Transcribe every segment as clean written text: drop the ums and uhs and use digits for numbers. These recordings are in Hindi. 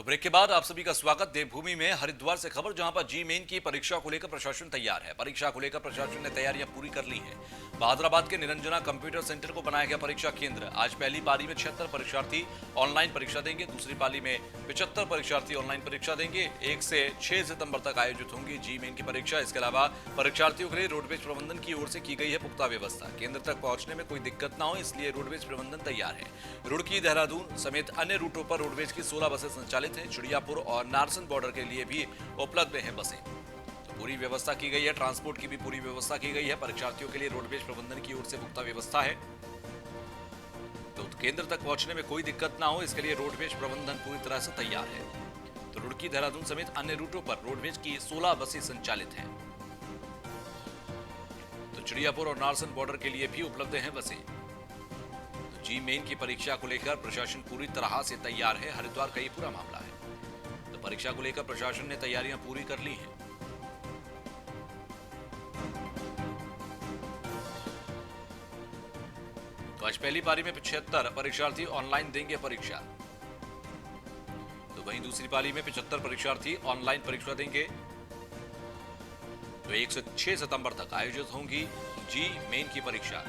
ब्रेक के बाद आप सभी का स्वागत। देवभूमि में हरिद्वार से खबर, जहां पर जी मेन की परीक्षा को लेकर प्रशासन तैयार है। परीक्षा को लेकर प्रशासन ने तैयारियां पूरी कर ली हैं। बहादुराबाद के निरंजना कंप्यूटर सेंटर को बनाया गया परीक्षा केंद्र। आज पहली पाली में 76 परीक्षार्थी ऑनलाइन परीक्षा देंगे। दूसरी पाली में 75 परीक्षार्थी ऑनलाइन परीक्षा देंगे। 1 से 6 सितंबर तक आयोजित होंगी जी मेन की परीक्षा। इसके अलावा परीक्षार्थियों के लिए रोडवेज प्रबंधन की ओर से की गई है पुख्ता व्यवस्था। केंद्र तक पहुंचने में कोई दिक्कत न हो, इसलिए रोडवेज प्रबंधन तैयार है। रुड़की, देहरादून समेत अन्य रूटों पर रोडवेज की 16 बसें संचालित हैं। चिड़ियापुर और नारसन बॉर्डर के लिए भी उपलब्ध हैं बसें। तो पूरी व्यवस्था की गई है। ट्रांसपोर्ट की भी पूरी व्यवस्था की गई है। परीक्षार्थियों के लिए रोडवेज प्रबंधन की ओर से पुख्ता व्यवस्था है। तो केंद्र तक पहुंचने में कोई दिक्कत ना हो, इसके लिए रोडवेज प्रबंधन पूरी तरह से तैयार है। तो रुड़की, देहरादून समेत अन्य रूटों पर रोडवेज की 16 बसें संचालित हैं। तो चिड़ियापुर और नारसन बॉर्डर के लिए भी उपलब्ध हैं बसें। तो जी मेन की परीक्षा को लेकर प्रशासन पूरी तरह से तैयार है। हरिद्वार का ये पूरा मामला है। तो परीक्षा को लेकर प्रशासन ने तैयारियां पूरी कर ली हैं। तो आज पहली पारी में 75 परीक्षार्थी ऑनलाइन देंगे परीक्षा। तो वहीं दूसरी पाली में 75 परीक्षार्थी ऑनलाइन परीक्षा देंगे। तो 1 से 6 सितंबर तक आयोजित होंगी जी मेन की परीक्षा।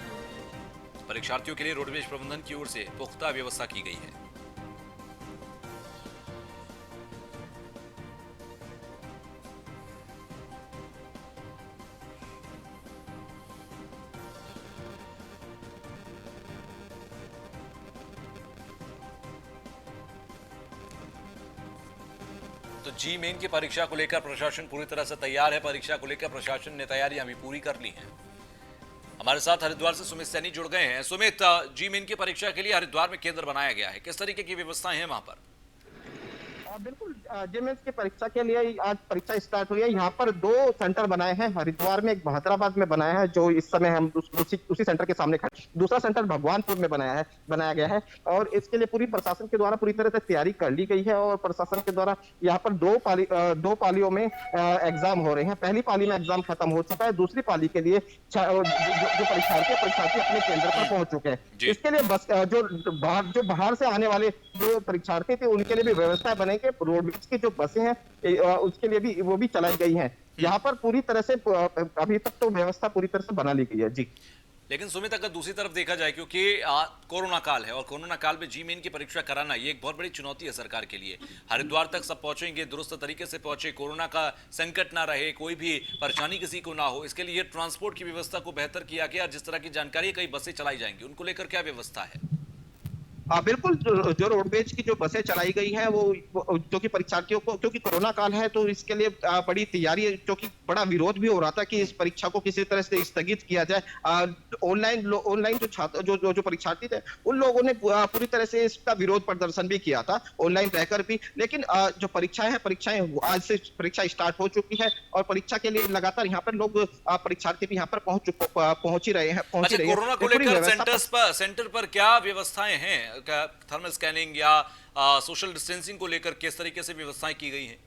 परीक्षार्थियों के लिए रोडवेज प्रबंधन की ओर से पुख्ता व्यवस्था की गई है। तो जी मेन की परीक्षा को लेकर प्रशासन पूरी तरह से तैयार है। परीक्षा को लेकर प्रशासन ने तैयारियां भी पूरी कर ली हैं। हमारे साथ हरिद्वार से सुमित सैनी जुड़ गए हैं। सुमित, जी मेन की परीक्षा के लिए हरिद्वार में केंद्र बनाया गया है, किस तरीके की व्यवस्थाएं हैं वहां पर? बिल्कुल, जेमेंस की परीक्षा के लिए आज परीक्षा स्टार्ट हुई है। यहाँ पर 2 सेंटर बनाए हैं। हरिद्वार में, एक बहादुराबाद में बनाया है, जो इस समय हम उसी सेंटर के सामने खड़े। दूसरा सेंटर भगवानपुर में बनाया गया है। और इसके लिए पूरी प्रशासन के द्वारा पूरी तरह से तैयारी कर ली गई है। और प्रशासन के द्वारा यहाँ पर 2 पालियों में एग्जाम हो रहे हैं। पहली पाली में एग्जाम खत्म हो चुका है। दूसरी पाली के लिए जो परीक्षार्थी अपने केंद्र पर पहुंच चुके हैं। इसके लिए बस जो बाहर से आने वाले जो परीक्षार्थी थे, उनके लिए भी व्यवस्था बनेगी। रोडवेज की जो बसें हैं उसके लिए भी वो भी चलाई गई हैं। यहाँ पर पूरी तरह से अभी तक तो व्यवस्था पूरी तरह से बना ली गई है जी। लेकिन सुमित, अगर दूसरी तरफ देखा जाए, क्योंकि कोरोना काल है और कोरोना काल में जी मेन की परीक्षा कराना ये एक बहुत बड़ी चुनौती है सरकार के लिए। हरिद्वार तक सब पहुंचेंगे, दुरुस्त तरीके से पहुंचे, कोरोना का संकट ना रहे, कोई भी परेशानी किसी को ना हो, इसके लिए ट्रांसपोर्ट की व्यवस्था को बेहतर किया गया। जिस तरह की जानकारी, कई बसें चलाई जाएंगी, उनको लेकर क्या व्यवस्था है? बिल्कुल, जो रोडवेज की जो बसें चलाई गई हैं वो जो कि परीक्षार्थियों को, क्योंकि कोरोना काल है तो इसके लिए बड़ी तैयारी है, क्योंकि बड़ा विरोध भी हो रहा था कि इस परीक्षा को किसी तरह से स्थगित किया जाए। ऑनलाइन जो छात्र जो परीक्षार्थी थे, उन लोगों ने पूरी तरह से इसका विरोध प्रदर्शन भी किया था ऑनलाइन रहकर भी। लेकिन जो परीक्षाएं आज से परीक्षा स्टार्ट हो चुकी है और परीक्षा के लिए लगातार यहाँ पर लोग परीक्षार्थी भी यहाँ पर पहुंच ही रहे हैं। कोरोना को लेकर सेंटर पर क्या व्यवस्थाएं हैं? थर्मल स्कैनिंग या सोशल डिस्टेंसिंग को लेकर किस तरीके से व्यवस्थाएं की गई हैं?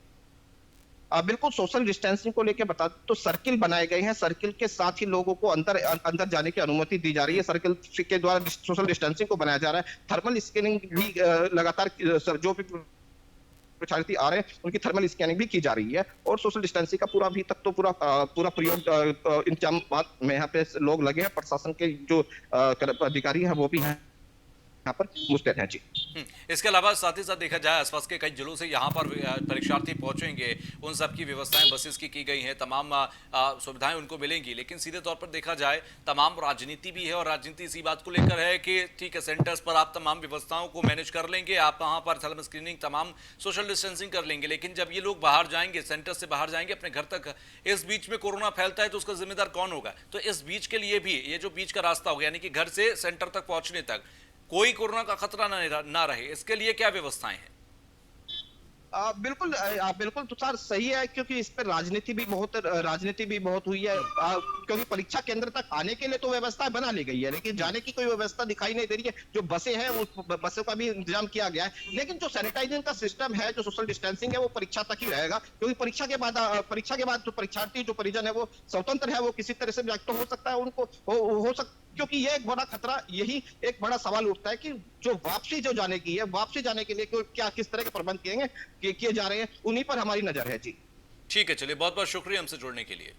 बिल्कुल, सोशल डिस्टेंसिंग को लेकर बता तो सर्किल बनाए गए हैं। सर्किल के साथ ही लोगों को अंदर जाने की अनुमति दी जा रही है। सर्किल के द्वारा सोशल डिस्टेंसिंग को बनाया जा रहा है। थर्मल स्कैनिंग भी लगातार जो भी परीक्षार्थी आ रहे हैं उनकी थर्मल स्कैनिंग भी की जा रही है। और सोशल डिस्टेंसिंग का पूरा अभी तक तो पूरा प्रयोग इंतजाम में यहाँ पे लोग लगे हैं। प्रशासन के जो अधिकारी हैं वो भी हैं यहाँ पर मुस्तैद हैं जी। इसके अलावा साथ ही साथ देखा जाए, आसपास के कई जिलों से यहाँ पर परीक्षार्थी पहुंचेंगे, उन सब की व्यवस्थाएं बसेस की गई हैं, तमाम सुविधाएं उनको मिलेंगी। लेकिन सीधे तौर पर देखा जाए, तमाम राजनीति भी है और राजनीति इसी बात को लेकर है कि ठीक है, सेंटर्स पर आप तमाम व्यवस्थाओं को मैनेज कर लेंगे, आप वहां पर थर्मल स्क्रीनिंग, तमाम सोशल डिस्टेंसिंग कर लेंगे। लेकिन जब ये लोग बाहर जाएंगे, सेंटर से बाहर जाएंगे अपने घर तक, इस बीच में कोरोना फैलता है तो उसका जिम्मेदार कौन होगा? तो इस बीच के लिए भी ये जो बीच का रास्ता होगा, यानी कि घर से सेंटर तक पहुंचने तक कोई कोरोना का खतरा ना रहे, इसके लिए क्या व्यवस्थाएं हैं? बिल्कुल तुषार, सही है, क्योंकि इस पर राजनीति भी बहुत हुई है। क्योंकि परीक्षा केंद्र तक आने के लिए तो व्यवस्था बना ली गई है, लेकिन जाने की कोई व्यवस्था दिखाई नहीं दे रही है। जो बसें हैं उस बसों का भी इंतजाम किया गया है, लेकिन जो सैनिटाइजिंग का सिस्टम है, जो सोशल डिस्टेंसिंग है, वो परीक्षा तक ही रहेगा। क्योंकि परीक्षा के बाद जो परीक्षार्थी, जो परिजन है, वो स्वतंत्र है, वो किसी तरह से व्यक्त हो सकता है, उनको हो क्योंकि ये एक बड़ा खतरा, यही एक बड़ा सवाल उठता है कि जो वापसी जो जाने की है, वापसी जाने के लिए क्या किस तरह के प्रबंध किए जा रहे हैं, उन्हीं पर हमारी नजर है जी। ठीक है, चलिए बहुत बहुत शुक्रिया हमसे जुड़ने के लिए।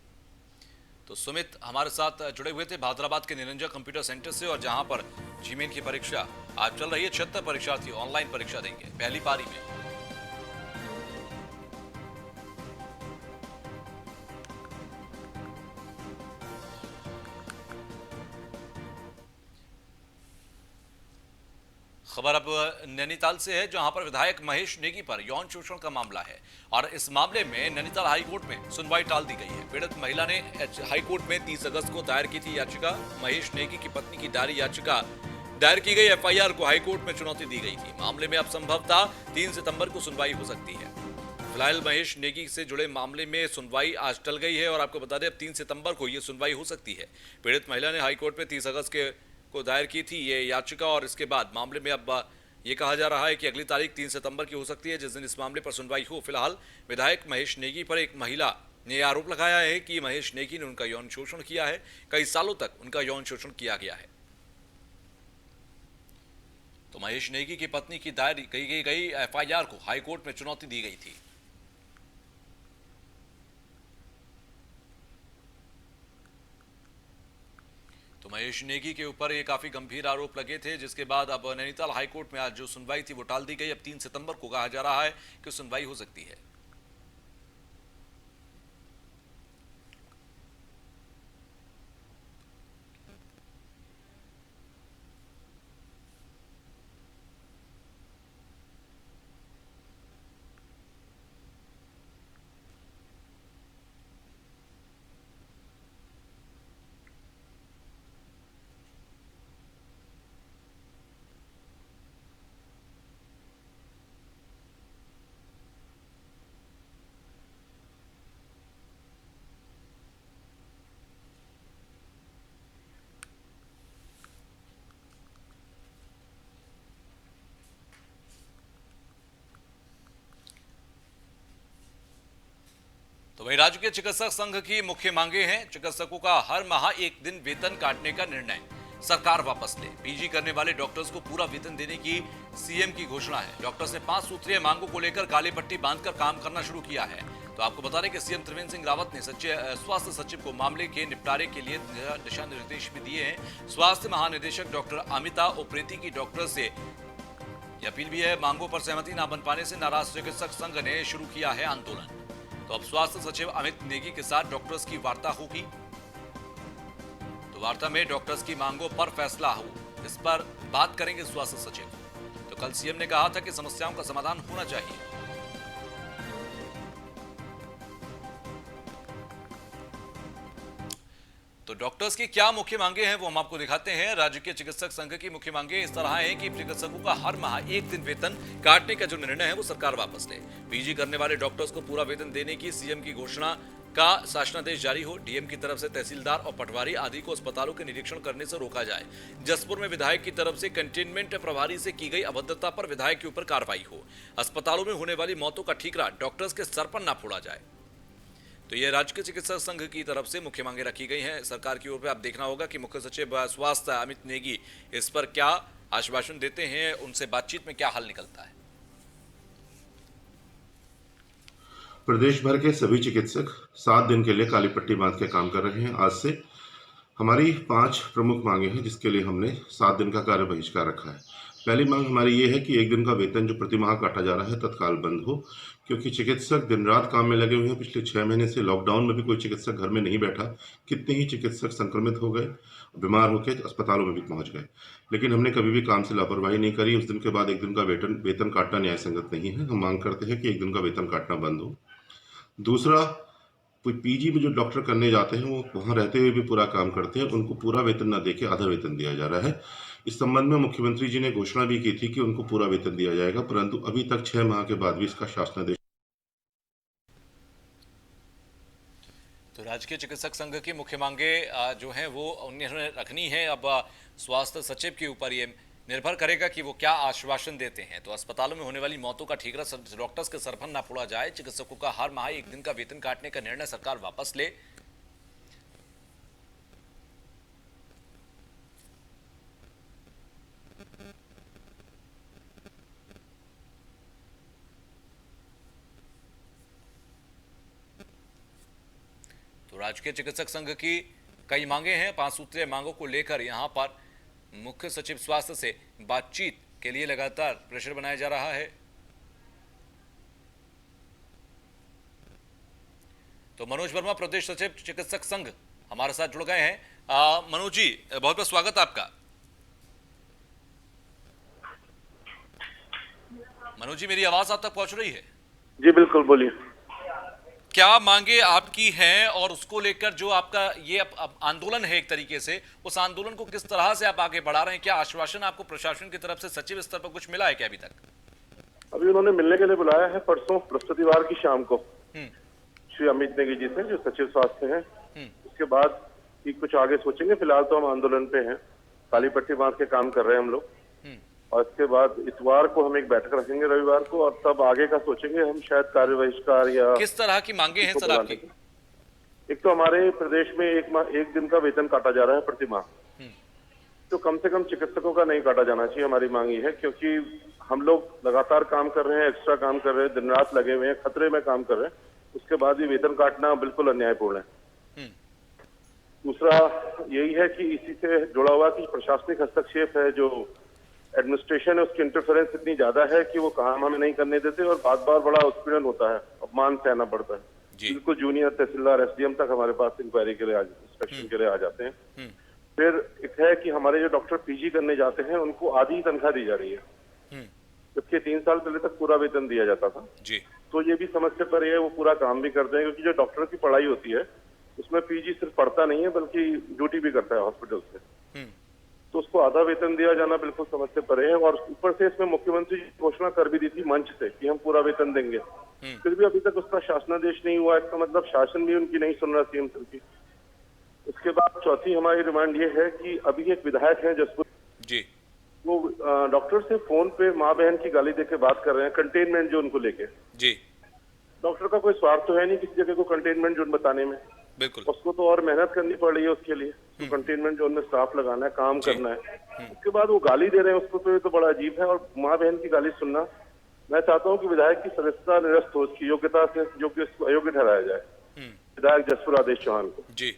तो सुमित हमारे साथ जुड़े हुए थे भादराबाद के निरंजन कंप्यूटर सेंटर से, और जहां पर जीमेन की परीक्षा आज चल रही है। 76 परीक्षार्थी ऑनलाइन परीक्षा देंगे पहली पारी में। खबर अब नैनीताल से है, जहां पर विधायक महेश नेगी पर यौन शोषण का मामला है, और इस मामले में नैनीताल हाईकोर्ट में सुनवाई टाल दी गई है। पीड़ित महिला ने हाईकोर्ट में 30 अगस्त को दायर की थी याचिका। महेश नेगी की पत्नी की दायर याचिका दायर की गई एफआईआर को हाईकोर्ट में चुनौती दी गई थी। मामले में अब संभवतः 3 सितंबर को सुनवाई हो सकती है। फिलहाल महेश नेगी से जुड़े मामले में सुनवाई आज टल गई है, और आपको बता दें अब 3 सितंबर को यह सुनवाई हो सकती है। पीड़ित महिला ने हाईकोर्ट में 30 अगस्त को दायर की थी ये याचिका, और इसके बाद मामले में अब ये कहा जा रहा है कि अगली तारीख 3 सितंबर की हो सकती है, जिस दिन इस मामले पर सुनवाई हो। फिलहाल विधायक महेश नेगी पर एक महिला ने आरोप लगाया है कि महेश नेगी ने उनका यौन शोषण किया है। कई सालों तक उनका यौन शोषण किया गया है। तो महेश नेगी की पत्नी की दायर की गई एफआईआर को हाईकोर्ट में चुनौती दी गई थी। तो महेश नेगी के ऊपर ये काफी गंभीर आरोप लगे थे, जिसके बाद अब नैनीताल हाईकोर्ट में आज जो सुनवाई थी वो टाल दी गई। अब 3 सितंबर को कहा जा रहा है कि सुनवाई हो सकती है। तो वहीं राज्य के चिकित्सक संघ की मुख्य मांगे हैं। चिकित्सकों का हर माह 1 दिन वेतन काटने का निर्णय सरकार वापस ले। पीजी करने वाले डॉक्टर्स को पूरा वेतन देने की सीएम की घोषणा है। डॉक्टर्स ने 5 सूत्रीय मांगों को लेकर काली पट्टी बांधकर काम करना शुरू किया है। तो आपको बता दें कि सीएम त्रिवेंद्र सिंह रावत ने स्वास्थ्य सचिव को मामले के निपटारे के लिए दिशा निर्देश भी दिए हैं। स्वास्थ्य महानिदेशक डॉक्टर अमिता उप्रेती की डॉक्टर से अपील भी है। मांगों पर सहमति न बन पाने से नाराज चिकित्सक संघ ने शुरू किया है आंदोलन। तो अब स्वास्थ्य सचिव अमित नेगी के साथ डॉक्टर्स की वार्ता होगी। तो वार्ता में डॉक्टर्स की मांगों पर फैसला हो, इस पर बात करेंगे स्वास्थ्य सचिव। तो कल सीएम ने कहा था कि समस्याओं का समाधान होना चाहिए। तो डॉक्टर्स की क्या मुख्य मांगे हैं वो हम आपको दिखाते हैं। राज्य के चिकित्सक संघ की मुख्य मांगे इस तरह हैं कि चिकित्सकों का हर माह 1 दिन वेतन काटने का जो निर्णय है वो सरकार वापस ले। पीजी करने वाले डॉक्टर्स को पूरा वेतन देने की सीएम की घोषणा का शासनादेश जारी हो। डीएम की तरफ से तहसीलदार और पटवारी आदि को अस्पतालों के निरीक्षण करने से रोका जाए। जसपुर में विधायक की तरफ से कंटेनमेंट प्रभारी से की गई अभद्रता पर विधायक के ऊपर कार्रवाई हो। अस्पतालों में होने वाली मौतों का ठीकरा डॉक्टर्स के सर पर न फोड़ा जाए। तो ये राज्य के चिकित्सक संघ की तरफ से मुख्य मांगे रखी गई हैं सरकार की ओर पे। आप देखना होगा कि मुख्य सचिव स्वास्थ्य अमित नेगी इस पर क्या आश्वासन देते हैं, उनसे बातचीत में क्या हल निकलता है। प्रदेश भर के सभी चिकित्सक 7 दिन के लिए काली पट्टी बांध के काम कर रहे हैं। आज से हमारी 5 प्रमुख मांगे हैं, जिसके लिए हमने 7 दिन का कार्य बहिष्कार रखा है। पहली मांग हमारी ये है कि 1 दिन का वेतन जो प्रति माह काटा जा रहा है तत्काल बंद हो, क्योंकि चिकित्सक दिन रात काम में लगे हुए हैं। पिछले 6 महीने से लॉकडाउन में भी कोई चिकित्सक घर में नहीं बैठा। कितने ही चिकित्सक संक्रमित हो गए, बीमार होकर अस्पतालों में भी पहुंच गए, लेकिन हमने कभी भी काम से लापरवाही नहीं करी। उस दिन के बाद 1 दिन का वेतन काटना न्याय संगत नहीं है। हम मांग करते हैं कि 1 दिन का वेतन काटना बंद हो। दूसरा, कोई पीजी में जो डॉक्टर करने जाते हैं वो वहां रहते हुए भी पूरा काम करते हैं, उनको पूरा वेतन न देके आधा वेतन दिया जा रहा है। इस संबंध में मुख्यमंत्री जी ने घोषणा भी की थी कि उनको पूरा वेतन दिया जाएगा, परंतु अभी तक 6 माह के बाद भी इसका शासनादेश। तो राज्य के चिकित्सक संघ की मुख्य मांगे जो हैं वो उन्होंने रखनी है। अब स्वास्थ्य सचिव के ऊपर ये निर्भर करेगा कि वो क्या आश्वासन देते हैं। तो अस्पतालों में होने वाली मौतों का ठीकरा डॉक्टर्स के सर पर ना फोड़ा जाए। चिकित्सकों का हर माह 1 दिन का वेतन काटने का निर्णय सरकार वापस ले। राजकीय चिकित्सक संघ की कई मांगे हैं। 5 सूत्रीय मांगों को लेकर यहां पर मुख्य सचिव स्वास्थ्य से बातचीत के लिए लगातार प्रेशर बनाया जा रहा है। तो मनोज वर्मा, प्रदेश सचिव चिकित्सक संघ, हमारे साथ जुड़ गए हैं। मनोज जी, बहुत बहुत स्वागत आपका। मनोज जी, मेरी आवाज आप तक पहुंच रही है? जी बिल्कुल, बोलिए। क्या मांगे आपकी हैं और उसको लेकर जो आपका ये अब आंदोलन है एक तरीके से, उस आंदोलन को किस तरह से आप आगे बढ़ा रहे हैं? क्या आश्वासन आपको प्रशासन की तरफ से सचिव स्तर पर कुछ मिला है क्या अभी तक? अभी उन्होंने मिलने के लिए बुलाया है परसों बृहस्पतिवार की शाम को श्री अमित नेगी जी से, जो सचिव स्वास्थ्य हैं। उसके बाद ही कुछ आगे सोचेंगे। फिलहाल तो हम आंदोलन पे हैं, काली पट्टी बांध के काम कर रहे हैं हम लोग। और इसके बाद इतवार को हम एक बैठक रखेंगे, रविवार को, और तब आगे का सोचेंगे हम। शायद कार्य बहिष्कार या किस तरह की मांगे हैं सर आपकी? एक तो हमारे प्रदेश में एक दिन का वेतन काटा जा रहा है प्रति माह, तो कम से कम चिकित्सकों का नहीं काटा जाना चाहिए, हमारी मांग ये है। क्योंकि हम लोग लगातार काम कर रहे हैं, एक्स्ट्रा काम कर रहे हैं, दिन रात लगे हुए हैं, खतरे में काम कर रहे हैं, उसके बाद भी वेतन काटना बिल्कुल अन्यायपूर्ण है। दूसरा यही है कि इसी से जुड़ा हुआ कि प्रशासनिक हस्तक्षेप है, जो एडमिनिस्ट्रेशन है, उसकी इंटरफेरेंस इतनी ज्यादा है कि वो काम हमें नहीं करने देते और बार बार बड़ा उत्पीड़न होता है, अपमान सहना पड़ता है। बिल्कुल जूनियर तहसीलदार, एसडीएम तक हमारे पास इंक्वायरी के लिए, इंस्पेक्शन के लिए आ जाते हैं। फिर एक है कि हमारे जो डॉक्टर पीजी करने जाते हैं उनको आधी तनख्वाह दी जा रही है, जबकि 3 साल पहले तक पूरा वेतन दिया जाता था। तो ये भी समस्या पर है, वो पूरा काम भी करते हैं, क्योंकि जो डॉक्टर की पढ़ाई होती है उसमें पीजी सिर्फ पढ़ता नहीं है बल्कि ड्यूटी भी करता है हॉस्पिटल से, तो उसको आधा वेतन दिया जाना बिल्कुल समझ से परे है। और ऊपर से इसमें मुख्यमंत्री जी घोषणा कर भी दी थी मंच से कि हम पूरा वेतन देंगे, फिर भी अभी तक उसका शासनादेश नहीं हुआ। इसका मतलब शासन भी उनकी नहीं सुन रहा, सीएम सर की। इसके बाद चौथी हमारी डिमांड ये है कि अभी एक विधायक है जसपुर जी, वो डॉक्टर से फोन पे माँ बहन की गाली देके बात कर रहे हैं कंटेनमेंट जोन को लेके जी। डॉक्टर का कोई स्वार्थ तो है नहीं किसी जगह को कंटेनमेंट जोन बताने में, बिल्कुल। उसको तो और मेहनत करनी पड़ रही है उसके लिए, तो कंटेनमेंट जोन में स्टाफ लगाना है, काम करना है। उसके बाद वो गाली दे रहे हैं उसको, तो ये तो बड़ा अजीब है। और माँ बहन की गाली सुनना, मैं चाहता हूँ कि विधायक की सदस्यता निरस्त हो उसकी योग्यता से, जो कि उसको अयोग्य ठहराया जाए, विधायक जसपुर आदेश चौहान को जी।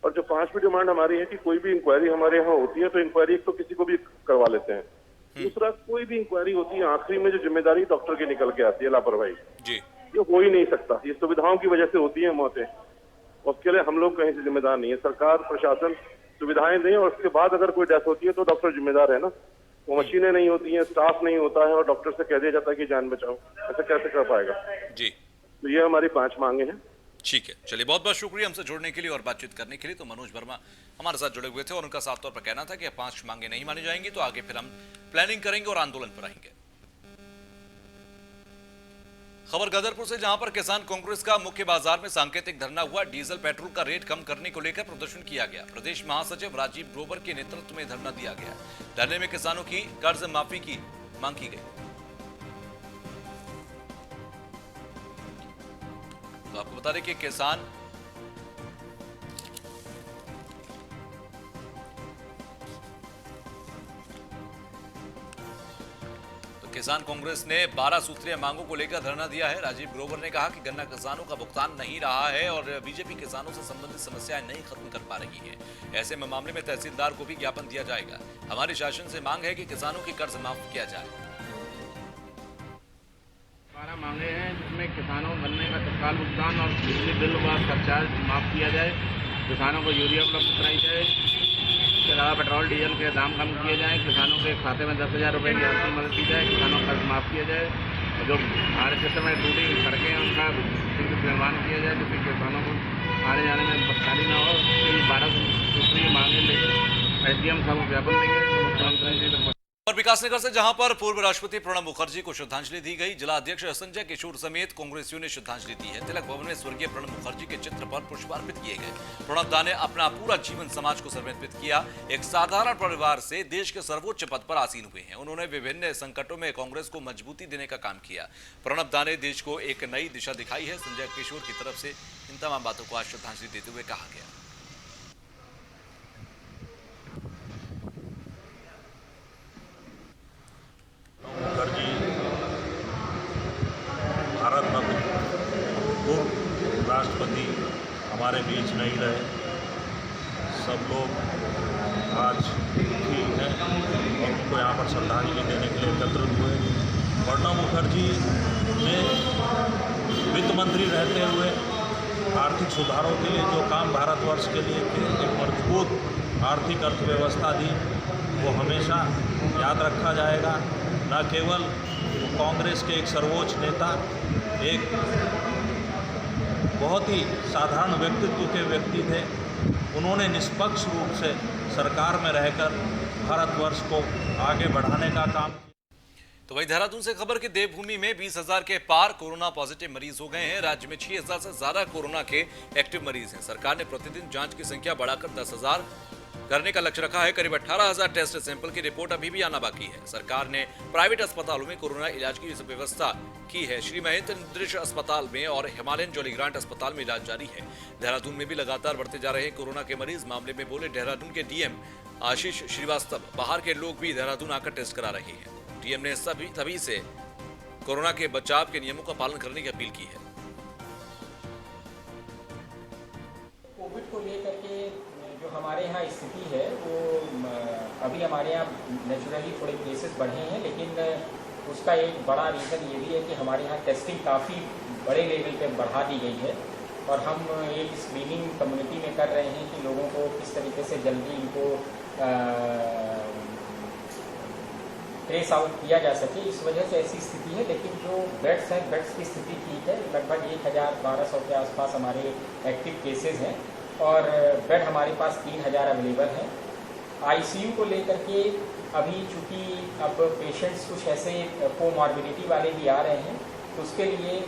और जो 5वीं डिमांड हमारी है कि कोई भी इंक्वायरी हमारे यहाँ होती है तो इंक्वायरी एक तो किसी को भी करवा लेते हैं, दूसरा कोई भी इंक्वायरी होती है आखिरी में जो जिम्मेदारी डॉक्टर की निकल के आती है, लापरवाही जी, ये हो ही नहीं सकता। ये सुविधाओं की वजह से होती है मौतें, उसके लिए हम लोग कहीं से जिम्मेदार नहीं है। सरकार प्रशासन सुविधाएं दें और उसके बाद अगर कोई डेथ होती है तो डॉक्टर जिम्मेदार है ना। वो मशीनें नहीं होती हैं, स्टाफ नहीं होता है और डॉक्टर से कह दिया जाता है कि जान बचाओ, ऐसा कैसे कर पाएगा जी। तो ये हमारी 5 मांगे हैं। ठीक है, चलिए, बहुत बहुत शुक्रिया हमसे जुड़ने के लिए और बातचीत करने के लिए। तो मनोज वर्मा हमारे साथ जुड़े हुए थे और उनका साफ तौर पर कहना था कि 5 मांगे नहीं मानी जाएंगी तो आगे फिर हम प्लानिंग करेंगे और आंदोलन पर आएंगे। खबर गदरपुर से, जहां पर किसान कांग्रेस का मुख्य बाजार में सांकेतिक धरना हुआ। डीजल पेट्रोल का रेट कम करने को लेकर प्रदर्शन किया गया। प्रदेश महासचिव राजीव ग्रोवर के नेतृत्व में धरना दिया गया। धरने में किसानों की कर्ज माफी की मांग की गई। तो आपको बता दें कि किसान कांग्रेस ने 12 सूत्रीय मांगों को लेकर धरना दिया है। राजीव ग्रोवर ने कहा कि गन्ना किसानों का भुगतान नहीं रहा है और बीजेपी किसानों से संबंधित समस्याएं नहीं खत्म कर पा रही है। ऐसे में मामले में तहसीलदार को भी ज्ञापन दिया जाएगा। हमारी शासन से मांग है कि किसानों की कर्ज माफ किया जाए। 12 मांगे हैं जिसमें किसानों को गन्ने का तत्काल भुगतान और बिजली बिल व सरचार्ज माफ किया जाए, किसानों को यूरिया उपलब्ध कराई जाए, इसके अलावा पेट्रोल डीजल के दाम कम किए जाएँ, किसानों के खाते में 10,000 रुपये की आर्थिक मदद की जाए, किसानों का कर्ज माफ किया जाए, जो हमारे क्षेत्र में टूटी सड़कें हैं उनका निर्माण किया जाए जिससे किसानों को आने जाने में परेशानी न हो। 12 सूत्रीय मांगे लेकर एसडीएम साहब को ज्ञापन देंगे मुख्यमंत्री। और विकासनगर से, जहां पर पूर्व राष्ट्रपति प्रणब मुखर्जी को श्रद्धांजलि दी गई। जिला अध्यक्ष संजय किशोर समेत कांग्रेसियों ने श्रद्धांजलि दी है। तिलक भवन में स्वर्गीय प्रणब मुखर्जी के चित्र पर पुष्प अर्पित किए गए। प्रणब दा ने अपना पूरा जीवन समाज को समर्पित किया। एक साधारण परिवार से देश के सर्वोच्च पद पर आसीन हुए हैं। उन्होंने विभिन्न संकटों में कांग्रेस को मजबूती देने का काम किया। प्रणब दा ने देश को एक नई दिशा दिखाई है। संजय किशोर की तरफ से इन तमाम बातों को आज श्रद्धांजलि देते हुए कहा गया। मुखर्जी भारत रत्न पूर्व राष्ट्रपति हमारे बीच नहीं रहे। सब लोग आज दुखी हैं और उनको यहाँ पर श्रद्धांजलि देने के लिए एकत्रित हुए। प्रणब मुखर्जी ने वित्त मंत्री रहते हुए आर्थिक सुधारों के लिए जो काम भारतवर्ष के लिए एक मजबूत आर्थिक अर्थव्यवस्था दी, वो हमेशा याद रखा जाएगा। न केवल कांग्रेस के एक सर्वोच्च नेता, एक बहुत ही साधारण व्यक्तित्व के व्यक्ति थे। उन्होंने निष्पक्ष रूप से सरकार में रहकर भारतवर्ष को आगे बढ़ाने का काम किया। तो वहीं देहरादून से खबर कि देवभूमि में 20,000 के पार कोरोना पॉजिटिव मरीज हो गए हैं। राज्य में 6,000 से ज्यादा कोरोना के एक्टिव मरीज हैं। सरकार ने प्रतिदिन जांच की संख्या बढ़ाकर 10,000 करने का लक्ष्य रखा है। करीब 18,000 टेस्ट सैंपल की रिपोर्ट अभी भी आना बाकी है। सरकार ने प्राइवेट अस्पतालों में कोरोना इलाज की व्यवस्था की है। श्री महेंद्र अस्पताल में और हिमालयन जॉलीग्रांट अस्पताल में इलाज जारी है। देहरादून में भी लगातार बढ़ते जा रहे हैं कोरोना के मरीज। मामले में बोले देहरादून के डीएम आशीष श्रीवास्तव, बाहर के लोग भी देहरादून आकर टेस्ट करा रहे हैं। डीएम ने सभी से कोरोना के बचाव के नियमों का पालन करने की अपील की है। कोविड को लेकर के जो हमारे यहाँ स्थिति है वो अभी हमारे यहाँ नेचुरली थोड़े केसेस बढ़े हैं, लेकिन उसका एक बड़ा रीज़न ये भी है कि हमारे यहाँ टेस्टिंग काफ़ी बड़े लेवल पे बढ़ा दी गई है और हम एक स्क्रीनिंग कम्युनिटी में कर रहे हैं कि लोगों को किस तरीके से जल्दी इनको ट्रेस आउट किया जा सके। इस वजह से ऐसी स्थिति है, लेकिन जो बेड्स हैं, बेड्स की स्थिति ठीक है। लगभग 1,1200 के आसपास हमारे एक्टिव केसेस हैं और बेड हमारे पास 3,000 अवेलेबल हैं। आईसीयू को लेकर के अभी चूँकि अब पेशेंट्स कुछ ऐसे कोमॉर्बिडिटी वाले भी आ रहे हैं, तो उसके लिए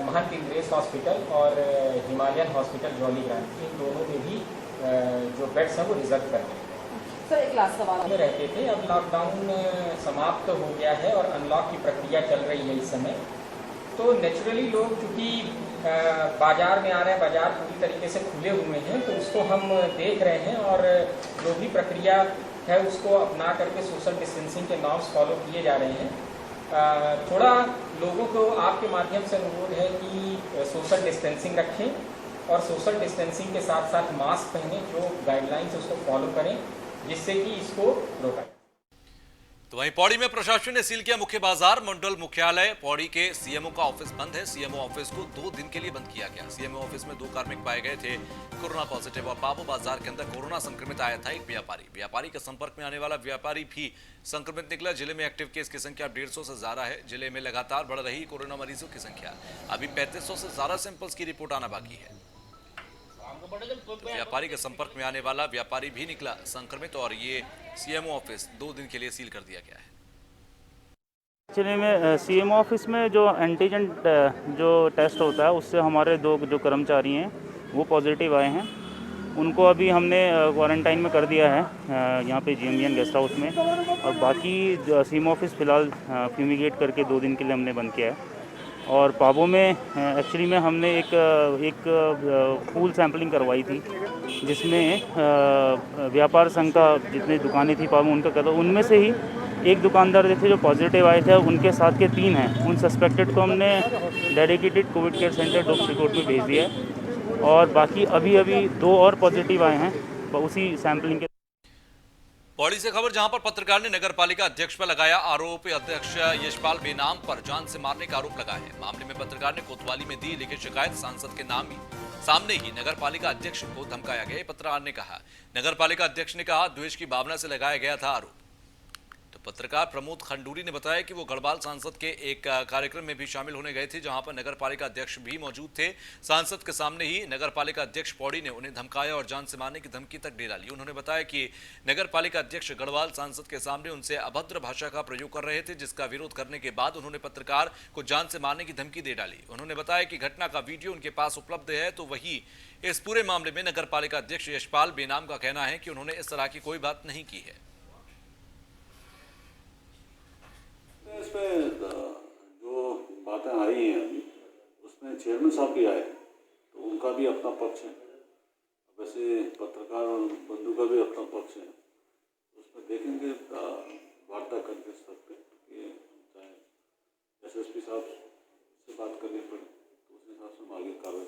महंत इंद्रेश हॉस्पिटल और हिमालयन हॉस्पिटल जॉलीग्रांट, इन दोनों में भी जो बेड्स हैं वो रिजर्व कर रहे हैं। सर एक लास्ट सवाल में रहते थे, अब लॉकडाउन समाप्त हो गया है और अनलॉक की प्रक्रिया चल रही है इस समय। तो नेचुरली लोग चूँकि बाजार में आ रहे हैं, बाजार पूरी तरीके से खुले हुए हैं, तो उसको हम देख रहे हैं और जो भी प्रक्रिया है उसको अपना करके सोशल डिस्टेंसिंग के नॉर्म्स फॉलो किए जा रहे हैं। थोड़ा लोगों को आपके माध्यम से अनुरोध है कि सोशल डिस्टेंसिंग रखें और सोशल डिस्टेंसिंग के साथ साथ मास्क पहनें, जो गाइडलाइंस उसको फॉलो करें, जिससे कि इसको रोका जाए। तो वहीं पौड़ी में प्रशासन ने सील किया मुख्य बाजार। मंडल मुख्यालय पौड़ी के सीएमओ का ऑफिस बंद है। सीएमओ ऑफिस को 2 दिन के लिए बंद किया गया। सीएमओ ऑफिस में 2 कार्मिक पाए गए थे कोरोना पॉजिटिव और पाबो बाजार के अंदर कोरोना संक्रमित आया था एक व्यापारी के संपर्क में आने वाला व्यापारी भी संक्रमित निकला। जिले में एक्टिव केस की संख्या 150 से ज्यादा है। जिले में लगातार बढ़ रही कोरोना मरीजों की संख्या, अभी 3500 से ज्यादा सैंपल्स की रिपोर्ट आना बाकी है। तो व्यापारी के संपर्क में आने वाला व्यापारी भी निकला संक्रमित और ये सीएमओ ऑफिस 2 दिन के लिए सील कर दिया गया है। एक्चुअली में सीएमओ ऑफिस में जो एंटीजन जो टेस्ट होता है उससे हमारे 2 जो कर्मचारी हैं वो पॉजिटिव आए हैं। उनको अभी हमने क्वारंटाइन में कर दिया है यहाँ पे जीएमवीएन गेस्ट हाउस में, और बाकी सीएमओ ऑफिस फ़िलहाल फ्यूमिगेट करके 2 दिन के लिए हमने बंद किया है। और पाबो में एक्चुअली में हमने एक पूल सैम्पलिंग करवाई थी, जिसमें व्यापार संघ का जितनी दुकानें थी पाबो उनका कर, उनमें से ही एक दुकानदार थे जो पॉजिटिव आए थे, उनके साथ के 3 हैं। उन सस्पेक्टेड को हमने डेडिकेटेड कोविड केयर सेंटर डोगरीकोट में भेज दिया है और बाकी अभी 2 और पॉजिटिव आए हैं उसी सैम्पलिंग के। पौड़ी से खबर, जहां पर पत्रकार ने नगरपालिका अध्यक्ष पर लगाया आरोप। अध्यक्ष यशपाल बेनाम पर जान से मारने का आरोप लगा है। मामले में पत्रकार ने कोतवाली में दी लिखित शिकायत। सांसद के नाम सामने ही नगरपालिका अध्यक्ष को धमकाया गया। पत्रकार ने कहा, नगरपालिका अध्यक्ष ने कहा द्वेष की भावना से लगाया गया था आरोप। तो पत्रकार प्रमोद खंडूरी ने बताया कि वो गढ़वाल सांसद के एक कार्यक्रम में भी शामिल होने गए थे, जहां पर नगरपालिका अध्यक्ष भी मौजूद थे। सांसद के सामने ही नगरपालिका अध्यक्ष पौड़ी ने उन्हें धमकाया और जान से मारने की धमकी तक दे डाली। उन्होंने बताया कि नगरपालिका अध्यक्ष गढ़वाल सांसद के सामने उनसे अभद्र भाषा का प्रयोग कर रहे थे, जिसका विरोध करने के बाद उन्होंने पत्रकार को जान से मारने की धमकी दे डाली। उन्होंने बताया कि घटना का वीडियो उनके पास उपलब्ध है। तो वही इस पूरे मामले में नगरपालिका अध्यक्ष यशपाल बेनाम का कहना है कि उन्होंने इस तरह की कोई बात नहीं की है। इसमें जो बातें आई हैं अभी, उसमें चेयरमैन साहब भी आए, तो उनका भी अपना पक्ष है। वैसे पत्रकार और बंधु का भी अपना पक्ष है। उसमें देखेंगे वार्ता करके स्तर पे कि चाहे एसएसपी साहब से बात करनी पड़े तो उस हिसाब से हम आगे कार्रवाई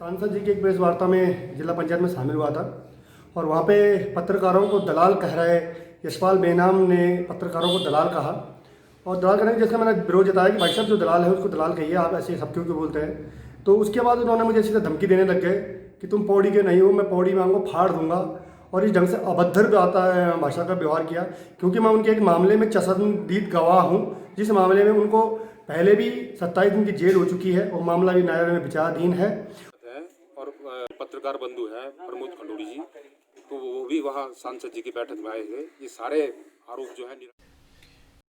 सांसद जी की एक प्रेस वार्ता में जिला पंचायत में शामिल हुआ था और वहाँ पे पत्रकारों को दलाल कह रहे, यशपाल बेनाम ने पत्रकारों को दलाल कहा और दलाल करने के जैसे मैंने विरोध जताया कि भाई साहब जो दलाल है उसको दलाल कहिए, आप ऐसे सब क्यों बोलते हैं। तो उसके बाद उन्होंने मुझे सीधा धमकी देने लग गए कि तुम पौड़ी के नहीं हो, मैं पौड़ी में आपको फाड़ दूंगा और इस ढंग से अभद्र आता है भाषा का व्यवहार किया, क्योंकि मैं उनके एक मामले में चशमदीद गवाह हूँ जिस मामले में उनको पहले भी 27 दिन की जेल हो चुकी है और मामला भी न्यायालय में विचाराधीन है। और पत्रकार बंधु हैं प्रमोद खंडूरी जी, तो वो भी वहाँ सांसद जी की बैठक में आए थे। ये सारे आरोप जो है